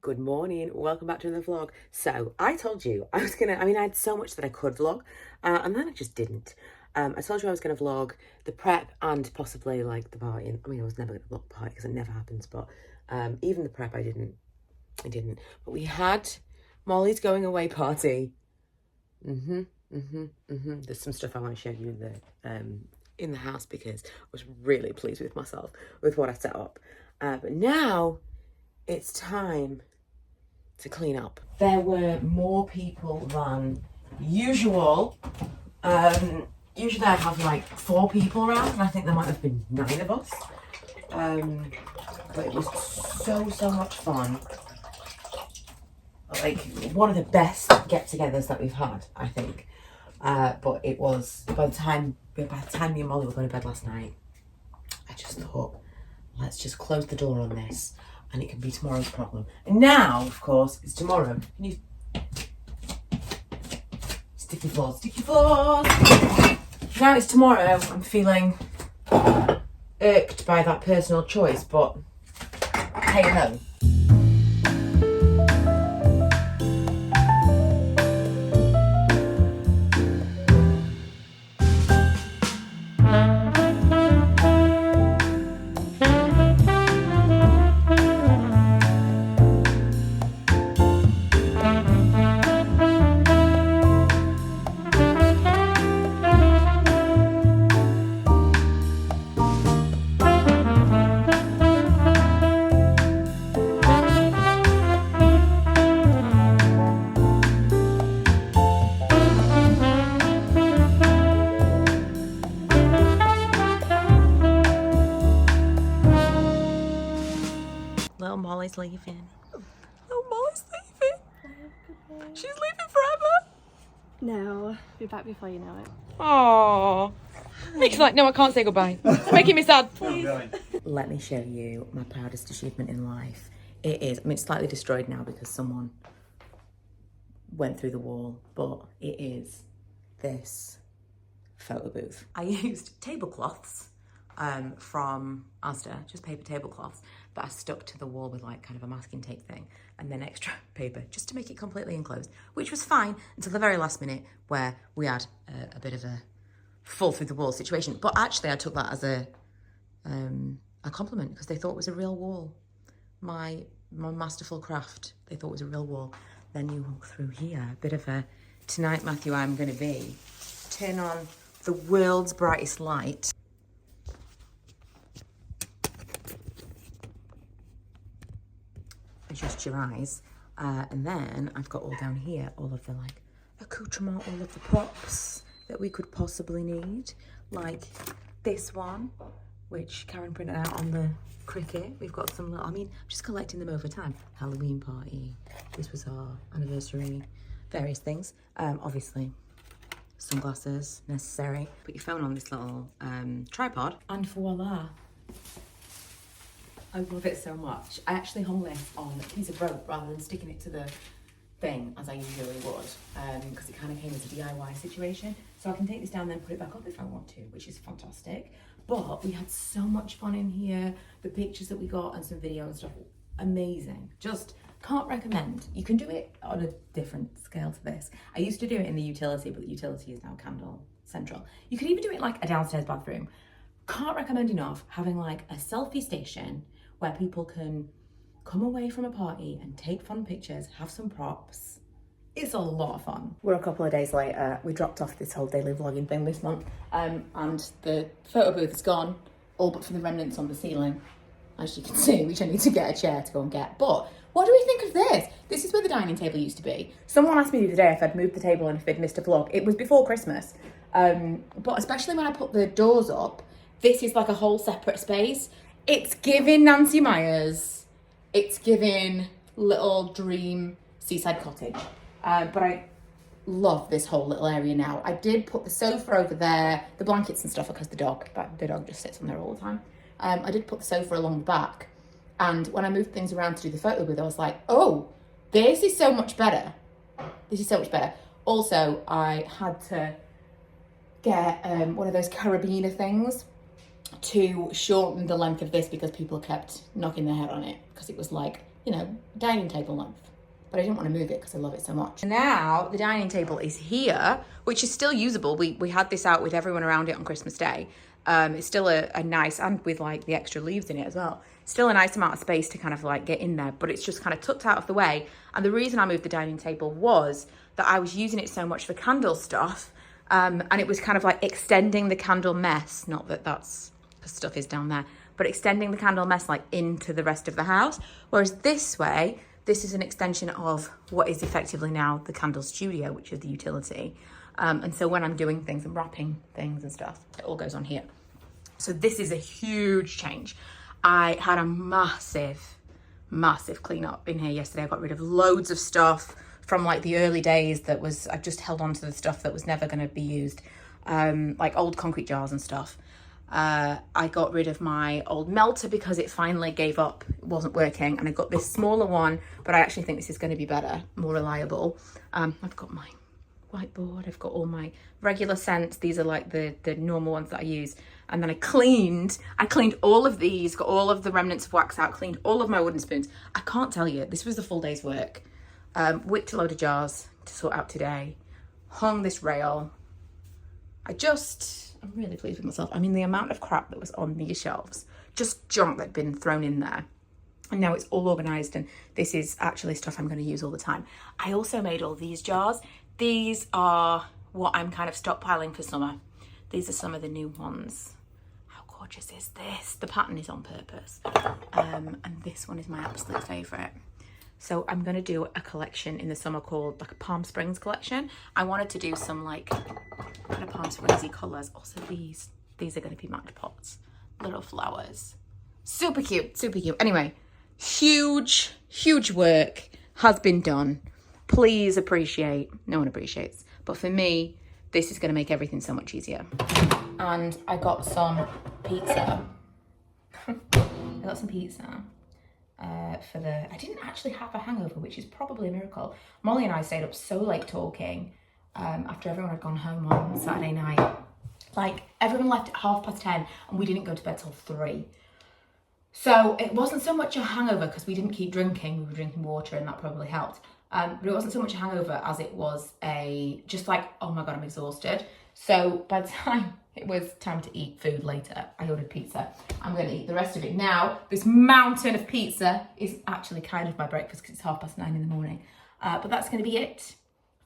Good morning, welcome back to another vlog. So I told you I was gonna, I had so much that I could vlog and then I just didn't. I told you I was gonna vlog the prep and possibly like the party. I was never gonna vlog the party because it never happens, but even the prep I didn't. But we had Molly's going away party. There's some stuff I want to show you in the house because I was really pleased with myself with what I set up. But now it's time to clean up. There were more people than usual. Usually I have like 4 people around, and I think there might have been 9 of us. But it was so much fun. Like one of the best get-togethers that we've had, I think. But it was by the time me and Molly were going to bed last night, I just thought, let's just close the door on this, and it can be tomorrow's problem. And now, of course, it's tomorrow. Can you sticky floors? Now it's tomorrow. I'm feeling irked by that personal choice, but hey ho. Little Molly's leaving. Little Molly's leaving. She's leaving forever. No, be back before you know it. Oh, Nick's like, no, I can't say goodbye. It's making me sad. Please. Let me show you my proudest achievement in life. It is, it's slightly destroyed now because someone went through the wall, but it is this photo booth. I used tablecloths from Asda, just paper tablecloths that I stuck to the wall with like kind of a masking tape thing, and then extra paper just to make it completely enclosed, which was fine until the very last minute where we had a bit of a fall through the wall situation. But actually I took that as a compliment because they thought it was a real wall. My masterful craft, they thought it was a real wall. Then you walk through here, a bit of a, tonight Matthew I'm going to be, turn on the world's brightest light. Adjust your eyes, and then I've got all down here all of the like accoutrement, all of the props that we could possibly need, like this one which Karen printed out on the cricket. We've got some little, I'm just collecting them over time. Halloween party, this was our anniversary, various things. Obviously sunglasses necessary. Put your phone on this little tripod, and voila, I love it so much. I actually hung this on a piece of rope rather than sticking it to the thing as I usually would, because it kind of came as a DIY situation. So I can take this down and then put it back up if I want to, which is fantastic. But we had so much fun in here. The pictures that we got and some video and stuff, amazing. Just can't recommend. You can do it on a different scale to this. I used to do it in the utility, but the utility is now Candle Central. You could even do it like a downstairs bathroom. Can't recommend enough having like a selfie station where people can come away from a party and take fun pictures, have some props. It's a lot of fun. We're a couple of days later. We dropped off this whole daily vlogging thing this month, and the photo booth is gone, all but for the remnants on the ceiling, as you can see, which I need to get a chair to go and get. But what do we think of this? This is where the dining table used to be. Someone asked me the other day if I'd moved the table and if they'd missed a vlog. It was before Christmas, but especially when I put the doors up, this is like a whole separate space. It's giving Nancy Myers. It's giving little dream seaside cottage. But I love this whole little area now. I did put the sofa over there, the blankets and stuff, because the dog just sits on there all the time. I did put the sofa along the back. And when I moved things around to do the photo booth, I was like, oh, this is so much better. This is so much better. Also, I had to get one of those carabiner things to shorten the length of this because people kept knocking their head on it because it was like you know, dining table length. But I didn't want to move it because I love it so much. Now the dining table is here, which is still usable. We had this out with everyone around it on Christmas Day. It's still a nice, and with like the extra leaves in it as well, still a nice amount of space to kind of like get in there, but it's just kind of tucked out of the way. And the reason I moved the dining table was that I was using it so much for candle stuff, and it was kind of like extending the candle mess, not that that's, because stuff is down there, but extending the candle mess like into the rest of the house. Whereas this way, this is an extension of what is effectively now the candle studio, which is the utility. And so when I'm doing things and wrapping things and stuff, it all goes on here. So this is a huge change. I had a massive clean up in here yesterday. I got rid of loads of stuff from like the early days that was, I just held on to the stuff that was never gonna be used, like old concrete jars and stuff. I got rid of my old melter because it finally gave up, it wasn't working, and I got this smaller one, but I actually think this is going to be better, more reliable. I've got my whiteboard, I've got all my regular scents, these are like the normal ones that I use, and then I cleaned all of these, got all of the remnants of wax out, cleaned all of my wooden spoons. I can't tell you, this was the full day's work. Whipped a load of jars to sort out today, hung this rail. I'm really pleased with myself. I mean, the amount of crap that was on these shelves, just junk that'd been thrown in there. And now it's all organised, and this is actually stuff I'm going to use all the time. I also made all these jars. These are what I'm kind of stockpiling for summer. These are some of the new ones. How gorgeous is this? The pattern is on purpose. And this one is my absolute favourite. So I'm going to do a collection in the summer called like a Palm Springs collection. I wanted to do some like kind of Palm Springsy colours. Also these are going to be match pots. Little flowers. Super cute, super cute. Anyway, huge work has been done. Please appreciate, no one appreciates, but for me, this is going to make everything so much easier. And I got some pizza. I didn't actually have a hangover, which is probably a miracle. Molly and I stayed up so late talking after everyone had gone home on Saturday night. Like, everyone left at 10:30 and we didn't go to bed till 3. So it wasn't so much a hangover because we didn't keep drinking, we were drinking water, and that probably helped. But it wasn't so much a hangover as it was just like, oh my God, I'm exhausted. So by the time it was time to eat food later, I ordered pizza. I'm going to eat the rest of it now. This mountain of pizza is actually kind of my breakfast because it's 9:30 in the morning. But that's going to be it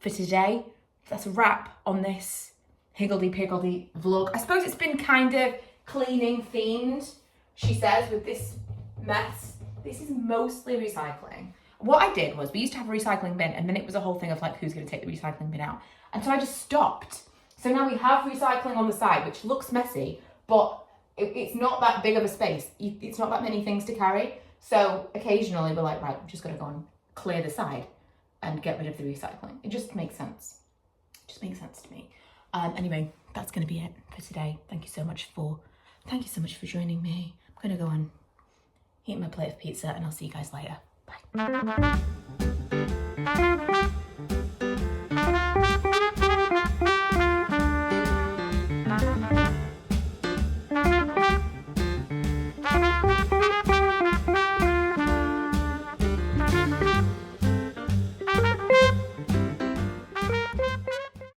for today. That's a wrap on this higgledy-piggledy vlog. I suppose it's been kind of cleaning themed, she says, with this mess. This is mostly recycling. What I did was, we used to have a recycling bin, and then it was a whole thing of like, who's going to take the recycling bin out? And so I just stopped. So now we have recycling on the side, which looks messy, but it's not that big of a space. It's not that many things to carry. So occasionally we're like, right, I'm just going to go and clear the side and get rid of the recycling. It just makes sense. It just makes sense to me. Anyway, that's going to be it for today. Thank you so much for joining me. I'm going to go and eat my plate of pizza, and I'll see you guys later. Bye.